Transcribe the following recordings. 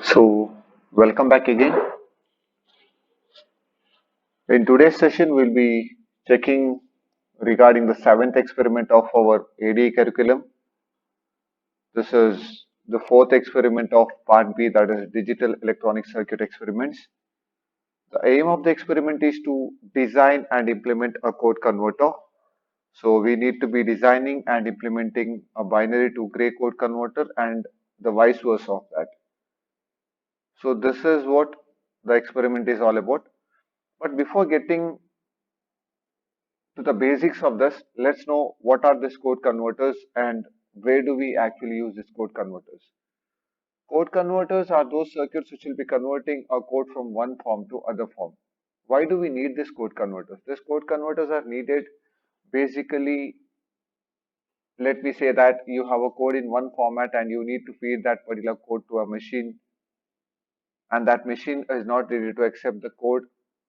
So, welcome back again. In today's session, we'll be checking regarding the seventh experiment of our ADA curriculum. This is the fourth experiment of part B, that is digital electronic circuit experiments. The aim of the experiment is to design and implement a code converter. So, we need to be designing and implementing a binary to gray code converter and the vice versa of that. So, this is what the experiment is all about. But before getting to the basics of this, let's know what are these code converters and where do we actually use these code converters. Code converters are those circuits which will be converting a code from one form to other form. Why do we need these code converters? These code converters are needed basically, let me say that you have a code in one format and you need to feed that particular code to a machine, and that machine is not ready to accept the code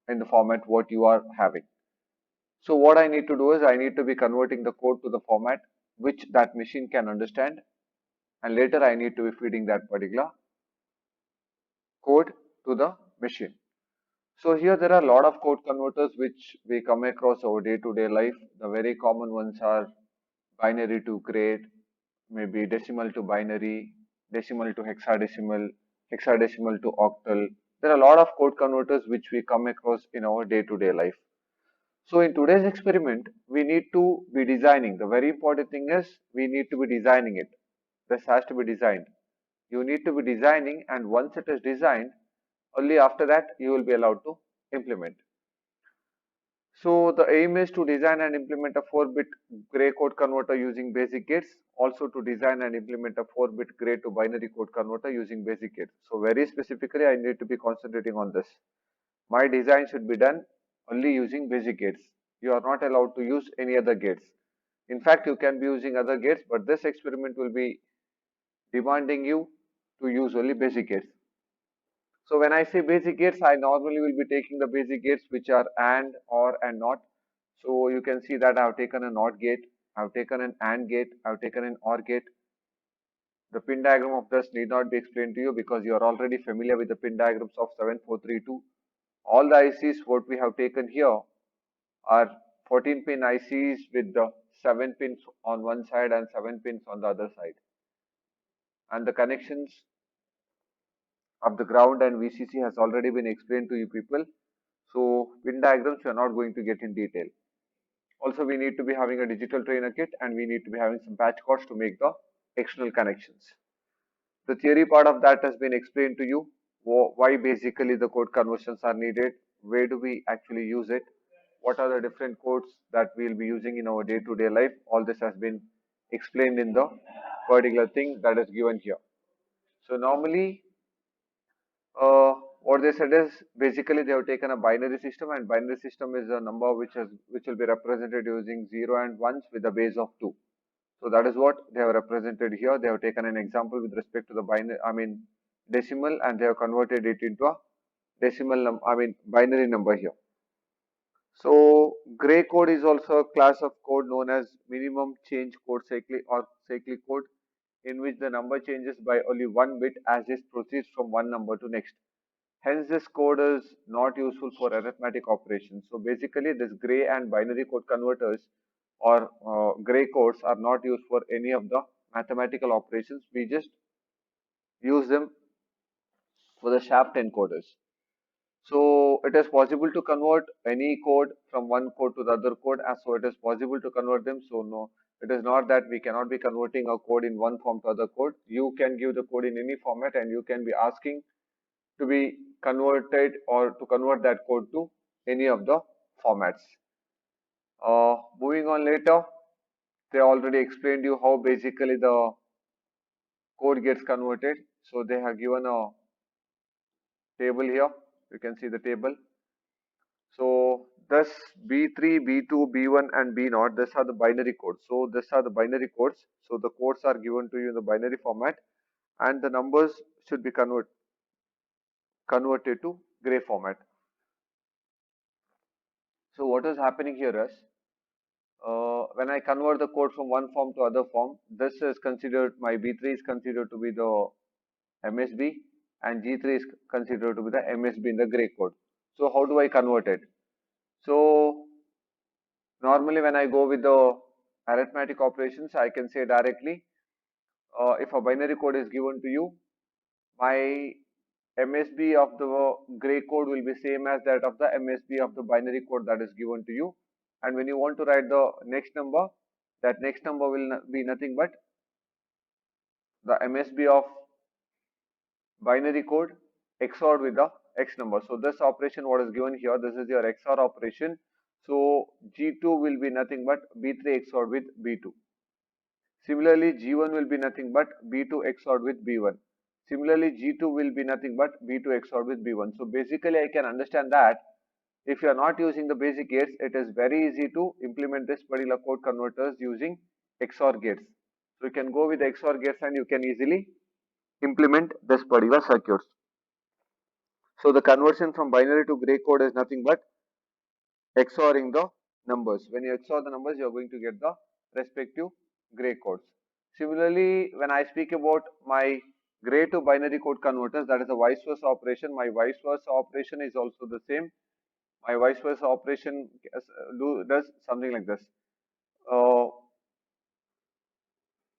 in the format what you are having. So what I need to do is I need to be converting the code to the format which that machine can understand, and later I need to be feeding that particular code to the machine. So here there are a lot of code converters which we come across our day-to-day life. The very common ones are binary to gray, maybe decimal to binary, decimal to hexadecimal, hexadecimal to octal. There are a lot of code converters which we come across in our day-to-day life. So in today's experiment, we need to be designing. The very important thing is we need to be designing it. This has to be designed. You need to be designing, and once it is designed, only after that you will be allowed to implement. So the aim is to design and implement a 4-bit gray code converter using basic gates. Also to design and implement a 4-bit gray to binary code converter using basic gates. So very specifically, I need to be concentrating on this. My design should be done only using basic gates. You are not allowed to use any other gates. In fact, you can be using other gates, but this experiment will be demanding you to use only basic gates. So when I say basic gates, I normally will be taking the basic gates which are AND, OR and NOT. So you can see that I have taken a NOT gate, I have taken an AND gate, I have taken an OR gate. The pin diagram of this need not be explained to you because you are already familiar with the pin diagrams of 7432. All the ICs what we have taken here are 14 pin ICs with the 7 pins on one side and 7 pins on the other side. And the connections of the ground and VCC has already been explained to you people. So pin diagrams we are not going to get in detail. Also we need to be having a digital trainer kit and we need to be having some patch cords to make the external connections. The theory part of that has been explained to you. Why basically the code conversions are needed, where do we actually use it, what are the different codes that we'll be using in our day-to-day life. All this has been explained in the particular thing that is given here. So normally what they said is basically they have taken a binary system, and binary system is a number which will be represented using 0 and 1s with a base of 2. So that is what they have represented here. They have taken an example with respect to the decimal, and they have converted it into a binary number here. So gray code is also a class of code known as minimum change code cyclic or cyclic code, in which the number changes by only one bit as it proceeds from one number to next. Hence, this code is not useful for arithmetic operations. So basically, this gray and binary code converters or gray codes are not used for any of the mathematical operations. We just use them for the shaft encoders. So it is possible to convert any code from one code to the other code, as so it is possible to convert them. So no, it is not that we cannot be converting a code in one form to other code. You can give the code in any format and you can be asking to be converted or to convert that code to any of the formats. Moving on later, they already explained you how basically the code gets converted. So they have given a table here. You can see the table. So Thus, B3, B2, B1 and B0, these are the binary codes. So, these are the binary codes. So, the codes are given to you in the binary format and the numbers should be converted to gray format. So, what is happening here is, when I convert the code from one form to other form, this is considered, my B3 is considered to be the MSB and G3 is considered to be the MSB in the gray code. So, how do I convert it? So, normally when I go with the arithmetic operations, I can say directly, if a binary code is given to you, my MSB of the gray code will be same as that of the MSB of the binary code that is given to you. And when you want to write the next number, that next number will be nothing but the MSB of binary code XORed with the X number. So this operation what is given here, this is your XOR operation. So G2 will be nothing but B3 XORed with B2. Similarly, G1 will be nothing but B2 XORed with B1. Similarly, G2 will be nothing but B2 XORed with B1. So basically, I can understand that if you are not using the basic gates, it is very easy to implement this particular code converters using XOR gates. So you can go with XOR gates and you can easily implement this particular circuits. So the conversion from binary to gray code is nothing but XORing the numbers. When you XOR the numbers, you are going to get the respective gray codes. Similarly, when I speak about my gray to binary code converters, that is a vice versa operation. My vice versa operation is also the same. My vice versa operation does something like this. Uh,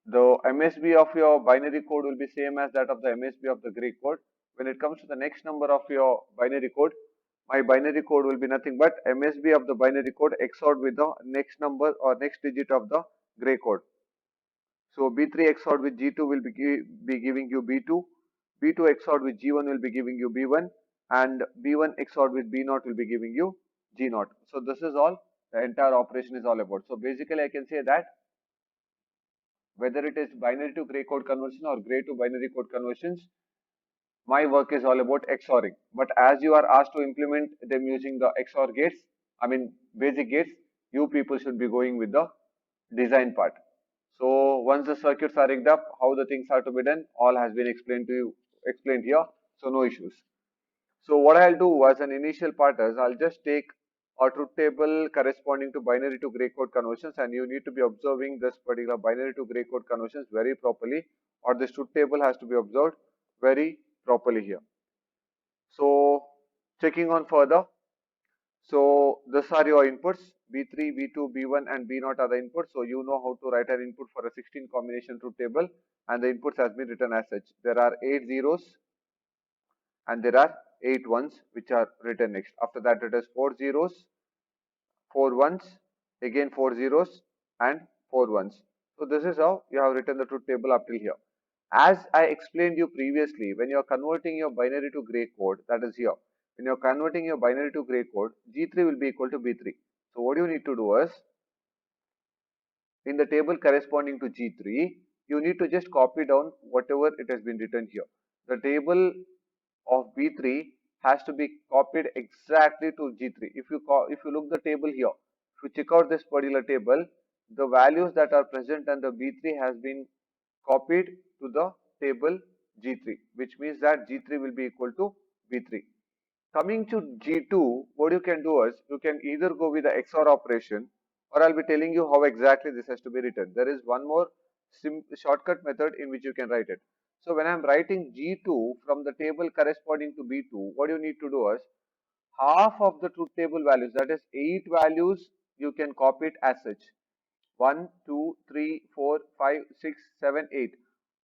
the MSB of your binary code will be same as that of the MSB of the gray code. When it comes to the next number of your binary code, my binary code will be nothing but MSB of the binary code XORed with the next number or next digit of the gray code. So B3 XORed with G2 will be giving you B2, B2 XORed with G1 will be giving you B1, and B1 XORed with B0 will be giving you G0. So this is all the entire operation is all about. So basically I can say that whether it is binary to gray code conversion or gray to binary code conversions, my work is all about XORing. But as you are asked to implement them using the XOR gates, I mean basic gates, you people should be going with the design part. So once the circuits are rigged up, how the things are to be done, all has been explained to you, explained here. So no issues. So what I'll do as an initial part is I'll just take a truth table corresponding to binary to gray code conversions, and you need to be observing this particular binary to gray code conversions very properly, or this truth table has to be observed very properly here. So checking on further. So these are your inputs, B3, B2, B1 and B0 are the inputs. So you know how to write an input for a 16 combination truth table, and the inputs has been written as such. There are 8 zeros and there are 8 ones which are written next. After that it is 4 zeros, 4 ones, again 4 zeros and 4 ones. So this is how you have written the truth table up till here. As I explained you previously, when you are converting your binary to gray code, that is here. When you are converting your binary to gray code, G3 will be equal to B3. So what you need to do is, in the table corresponding to G3, you need to just copy down whatever it has been written here. The table of B3 has to be copied exactly to G3. If you look the table here, if you check out this particular table, the values that are present under B3 has been copied to the table G3, which means that G3 will be equal to B3. Coming to G2, what you can do is you can either go with the XOR operation, or I'll be telling you how exactly this has to be written. There is one more shortcut method in which you can write it. So when I'm writing G2 from the table corresponding to B2, what you need to do is half of the truth table values, that is 8 values, you can copy it as such. 1, 2, 3, 4, 5, 6, 7, 8.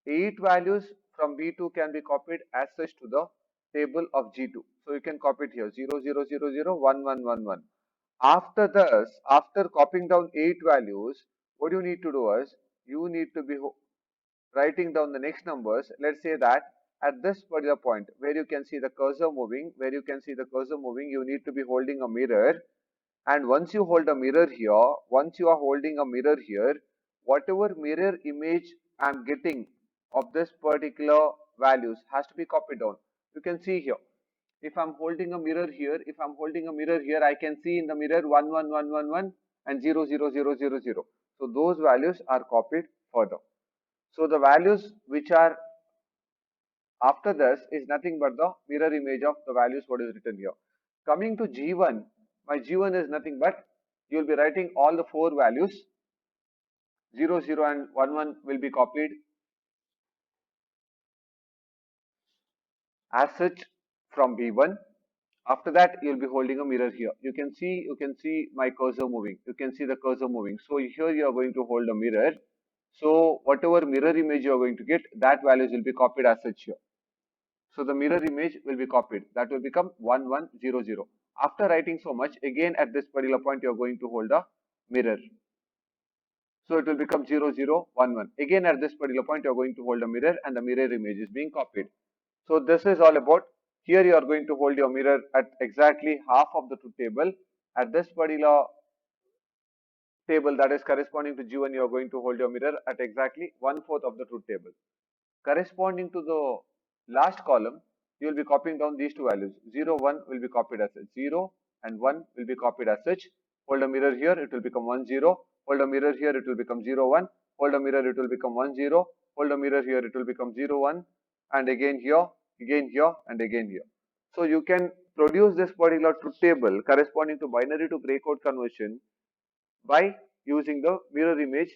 8 values from B2 can be copied as such to the table of G2. So you can copy it here 0, 0, 0, 0, 1, 1, 1, 1. After this, after copying down 8 values, what you need to do is you need to be writing down the next numbers. Let's say that at this particular point where you can see the cursor moving, you need to be holding a mirror, and once you hold a mirror here, once you are holding a mirror here, whatever mirror image I'm getting of this particular values has to be copied down. You can see here, If I'm holding a mirror here, I can see in the mirror 1 1 1 1 1 and 0 0 0 0 0. So those values are copied further. So the values which are after this is nothing but the mirror image of the values what is written here. Coming to G1, my G1 is nothing but you will be writing all the four values 0 0 and 1 1 will be copied as such from B1. After that, you'll be holding a mirror here. You can see my cursor moving. You can see the cursor moving. So here you are going to hold a mirror. So whatever mirror image you are going to get, that values will be copied as such here. So the mirror image will be copied. That will become 1100. After writing so much, again at this particular point, you are going to hold a mirror. So it will become 0011. Again at this particular point, you are going to hold a mirror and the mirror image is being copied. So this is all about, here you are going to hold your mirror at exactly half of the truth table. At this particular table that is corresponding to G1, you are going to hold your mirror at exactly 1/4 of the truth table. Corresponding to the last column, you will be copying down these two values. 0, 1 will be copied as such. 0 and 1 will be copied as such. Hold a mirror here, it will become 1 0. Hold a mirror here, it will become 0 1. Hold a mirror, it will become 1 0. Hold a mirror here, it will become 0 1. And again here, and again here. So you can produce this particular truth table corresponding to binary to gray code conversion by using the mirror image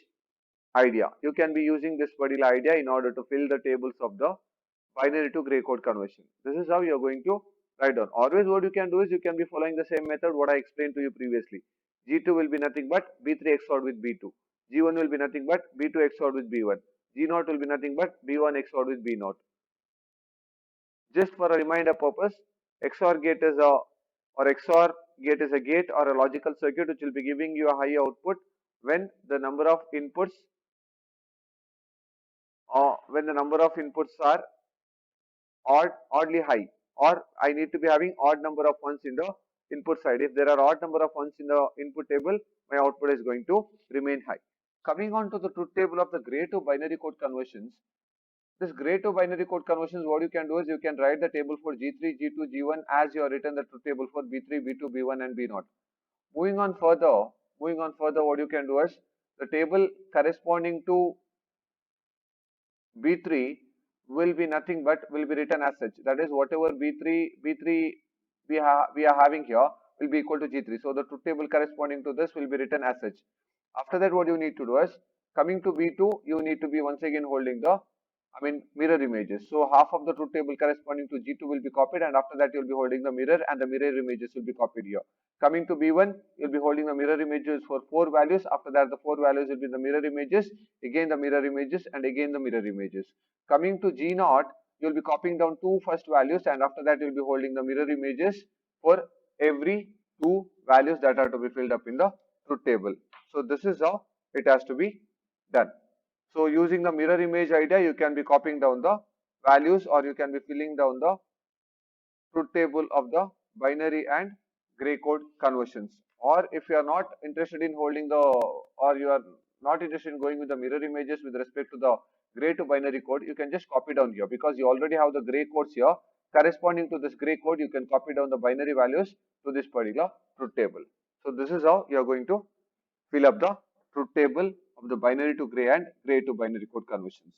idea. You can be using this particular idea in order to fill the tables of the binary to gray code conversion. This is how you are going to write down. Always what you can do is you can be following the same method what I explained to you previously. G2 will be nothing but B3 XORed with B2. G1 will be nothing but B2 XORed with B1. G0 will be nothing but B1 XORed with B0. Just for a reminder purpose, XOR gate is a gate or a logical circuit which will be giving you a high output when the number of inputs are oddly high, or I need to be having odd number of ones in the input side. If there are odd number of ones in the input table, my output is going to remain high. Coming on to the truth table of the gray to binary code conversions, this gray to binary code conversions, what you can do is you can write the table for G3, G2, G1 as you are written the truth table for B3, B2, B1 and B0. Moving on further, what you can do is the table corresponding to B3 will be nothing but will be written as such. That is whatever B3 we are having here will be equal to G3. So the truth table corresponding to this will be written as such. After that, what you need to do is coming to B2, you need to be once again holding the mirror images. So half of the truth table corresponding to G2 will be copied, and after that you'll be holding the mirror and the mirror images will be copied here. Coming to B1, you'll be holding the mirror images for 4 values. After that, the 4 values will be the mirror images, again the mirror images, and again the mirror images. Coming to G0, you'll be copying down 2 first values, and after that you'll be holding the mirror images for every 2 values that are to be filled up in the truth table. So this is how it has to be done. So using the mirror image idea, you can be copying down the values or you can be filling down the truth table of the binary and gray code conversions. Or if you are not interested in holding the, or you are not interested in going with the mirror images with respect to the gray to binary code, you can just copy down here because you already have the gray codes here. Corresponding to this gray code, you can copy down the binary values to this particular truth table. So this is how you are going to fill up the truth table of the binary to gray and gray to binary code conversions.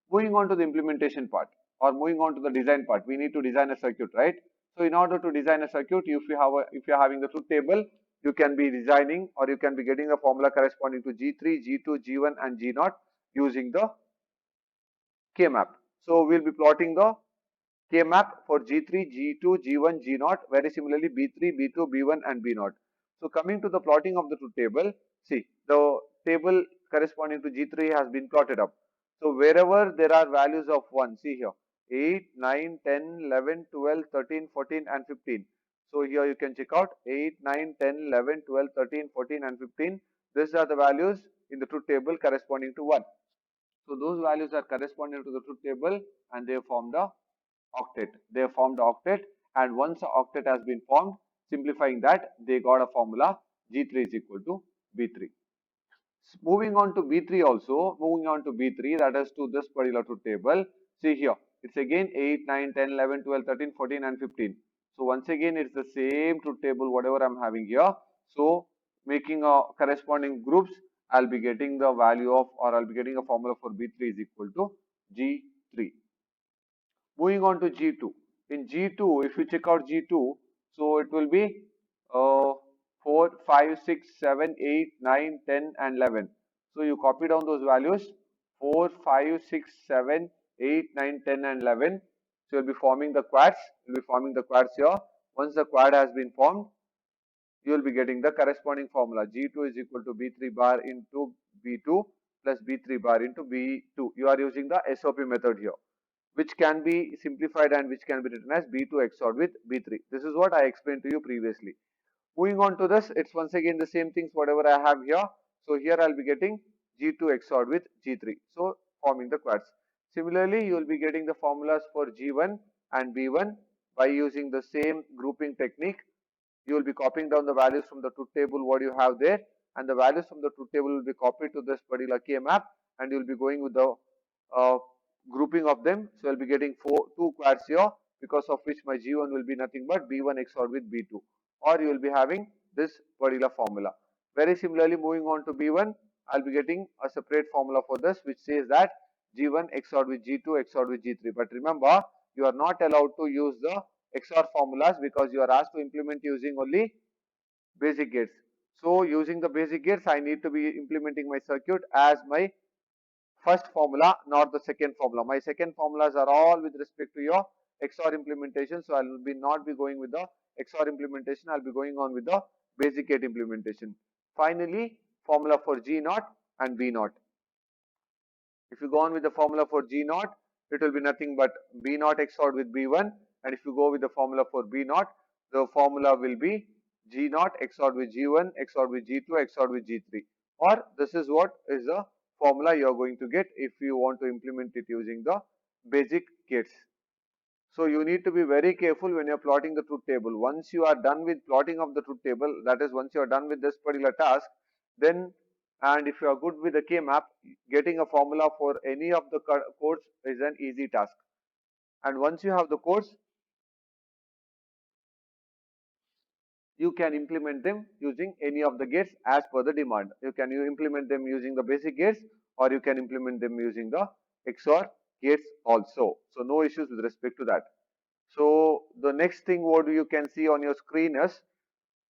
Moving on to the implementation part or moving on to the design part, we need to design a circuit, right? So in order to design a circuit, if you are having the truth table, you can be designing or you can be getting a formula corresponding to G3, G2, G1 and G0 using the K-map. So we'll be plotting the K-map for G3, G2, G1, G0, very similarly B3, B2, B1 and B0. So coming to the plotting of the truth table, see the table corresponding to G3 has been plotted up. So wherever there are values of 1, see here 8, 9, 10, 11, 12, 13, 14 and 15. So here you can check out 8, 9, 10, 11, 12, 13, 14 and 15. These are the values in the truth table corresponding to 1. So those values are corresponding to the truth table and they form the octet. They have formed the octet, and once the octet has been formed, simplifying that, they got a formula G3 is equal to B3. Moving on to B3 also, that is to this particular truth table. See here, it's again 8, 9, 10, 11, 12, 13, 14 and 15. So once again, it's the same truth table, whatever I'm having here. So making a corresponding groups, I'll be getting the value of, or I'll be getting a formula for B3 is equal to G3. Moving on to G2. In G2, if you check out G2, so it will be uh, 4, 5, 6, 7, 8, 9, 10, and 11. So you copy down those values 4, 5, 6, 7, 8, 9, 10, and 11. So you'll be forming the quads. You'll be forming the quads here. Once the quad has been formed, you will be getting the corresponding formula. G2 is equal to B3 bar into B2 plus B3 bar into B2. You are using the SOP method here, which can be simplified and which can be written as B2 XOR with B3. This is what I explained to you previously. Moving on to this, it's once again the same things whatever I have here. So here I'll be getting G2 XOR with G3. So forming the quads. Similarly, you will be getting the formulas for G1 and B1 by using the same grouping technique. You will be copying down the values from the truth table what you have there, and the values from the truth table will be copied to this particular K map, and you will be going with the uh, grouping of them. So I'll be getting two quads here, because of which my G1 will be nothing but B1 XOR with B2, or you will be having this particular formula. Very similarly, moving on to B1, I'll be getting a separate formula for this, which says that G1 XOR with G2 XOR with G3. But remember, you are not allowed to use the XOR formulas, because you are asked to implement using only basic gates. So using the basic gates, I need to be implementing my circuit as my first formula, not the second formula. My second formulas are all with respect to your XOR implementation. So I will be not be going with the XOR implementation. I'll be going on with the basic gate implementation. Finally, formula for G naught and B naught. If you go on with the formula for G naught, it will be nothing but B naught XOR with B1. And if you go with the formula for B naught, the formula will be G naught XOR with G1, XOR with G2, XOR with G3. Or this is what is the formula you are going to get if you want to implement it using the basic gates. So you need to be very careful when you're plotting the truth table. Once you are done with plotting of the truth table, that is once you are done with this particular task, then, and if you are good with the K-map, getting a formula for any of the codes is an easy task. And once you have the codes, you can implement them using any of the gates as per the demand. You implement them using the basic gates, or you can implement them using the XOR gates also. So no issues with respect to that. So the next thing what you can see on your screen is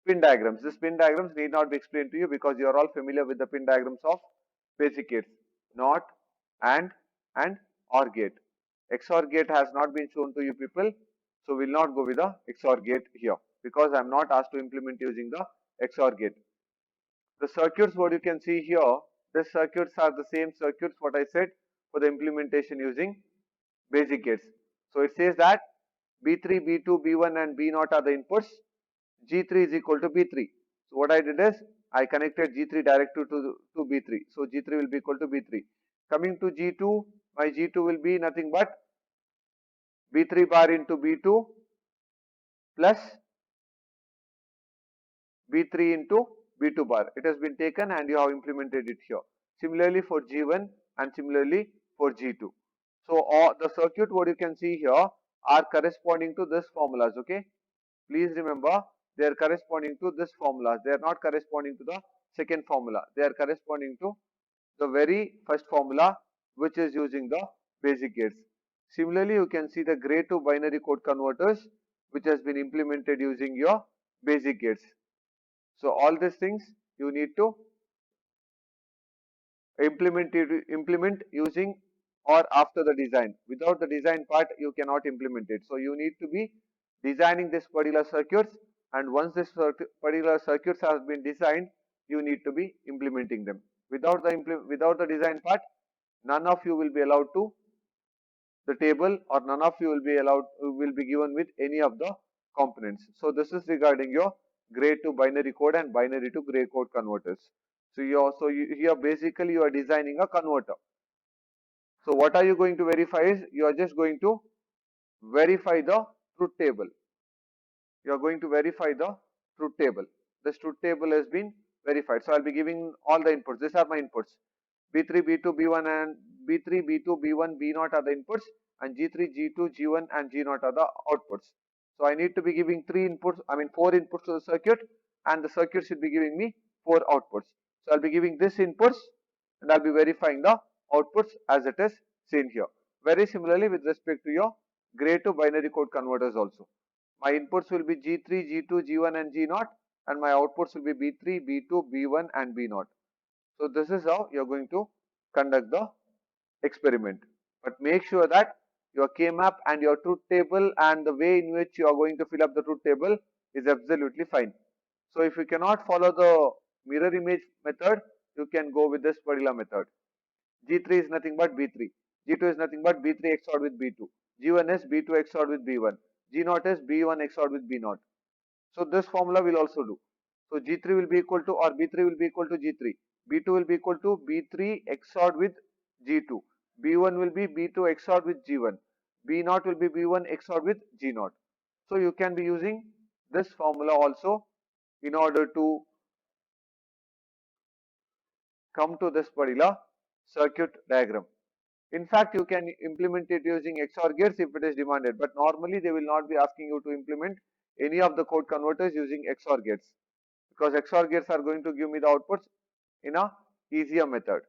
pin diagrams. These pin diagrams need not be explained to you, because you are all familiar with the pin diagrams of basic gates. NOT, and OR gate. XOR gate has not been shown to you people, so we'll not go with the XOR gate here, because I'm not asked to implement using the XOR gate. The circuits what you can see here, the circuits are the same circuits what I said for the implementation using basic gates. So it says that B3, B2, B1 and B0 are the inputs. G3 is equal to B3. So what I did is I connected G3 directly to B3. So G3 will be equal to B3. Coming to G2, my G2 will be nothing but B3 bar into B2 plus B3 into B2 bar. It has been taken and you have implemented it here. Similarly for G1 and similarly for G2. So all the circuit what you can see here are corresponding to this formulas. Okay. Please remember, they are corresponding to this formula. They are not corresponding to the second formula. They are corresponding to the very first formula, which is using the basic gates. Similarly, you can see the gray to binary code converters, which has been implemented using your basic gates. So all these things you need to implement using or after the design. Without the design part, you cannot implement it. So you need to be designing this particular circuits, and once this particular circuits has been designed, you need to be implementing them. Without the design part, none of you will be allowed to the table, or none of you will be given with any of the components. So this is regarding your gray to binary code and binary to gray code converters. So here basically you are designing a converter. So what are you going to verify is you are just going to verify the truth table. You are going to verify the truth table. This truth table has been verified. So I'll be giving all the inputs. These are my inputs. B3, B2, B1 and B3, B2, B1, B0 are the inputs, and G3, G2, G1 and G0 are the outputs. So I need to be giving four inputs to the circuit, and the circuit should be giving me four outputs. So I'll be giving this inputs and I'll be verifying the outputs as it is seen here. Very similarly with respect to your gray to binary code converters also. My inputs will be G3, G2, G1 and G0, and my outputs will be B3, B2, B1 and B0. So this is how you're going to conduct the experiment. But make sure that your K-map and your truth table and the way in which you are going to fill up the truth table is absolutely fine. So if you cannot follow the mirror image method, you can go with this Padilla method. G3 is nothing but B3. G2 is nothing but B3 XOR with B2. G1 is B2 XOR with B1. G0 is B1 XOR with B0. So this formula will also do. So G3 will be equal to, or B3 will be equal to G3. B2 will be equal to B3 XOR with G2. B1 will be B2 XOR with G1. B0 will be B1 XOR with G0. So you can be using this formula also in order to come to this particular circuit diagram. In fact, you can implement it using XOR gates if it is demanded, but normally they will not be asking you to implement any of the code converters using XOR gates, because XOR gates are going to give me the outputs in a easier method.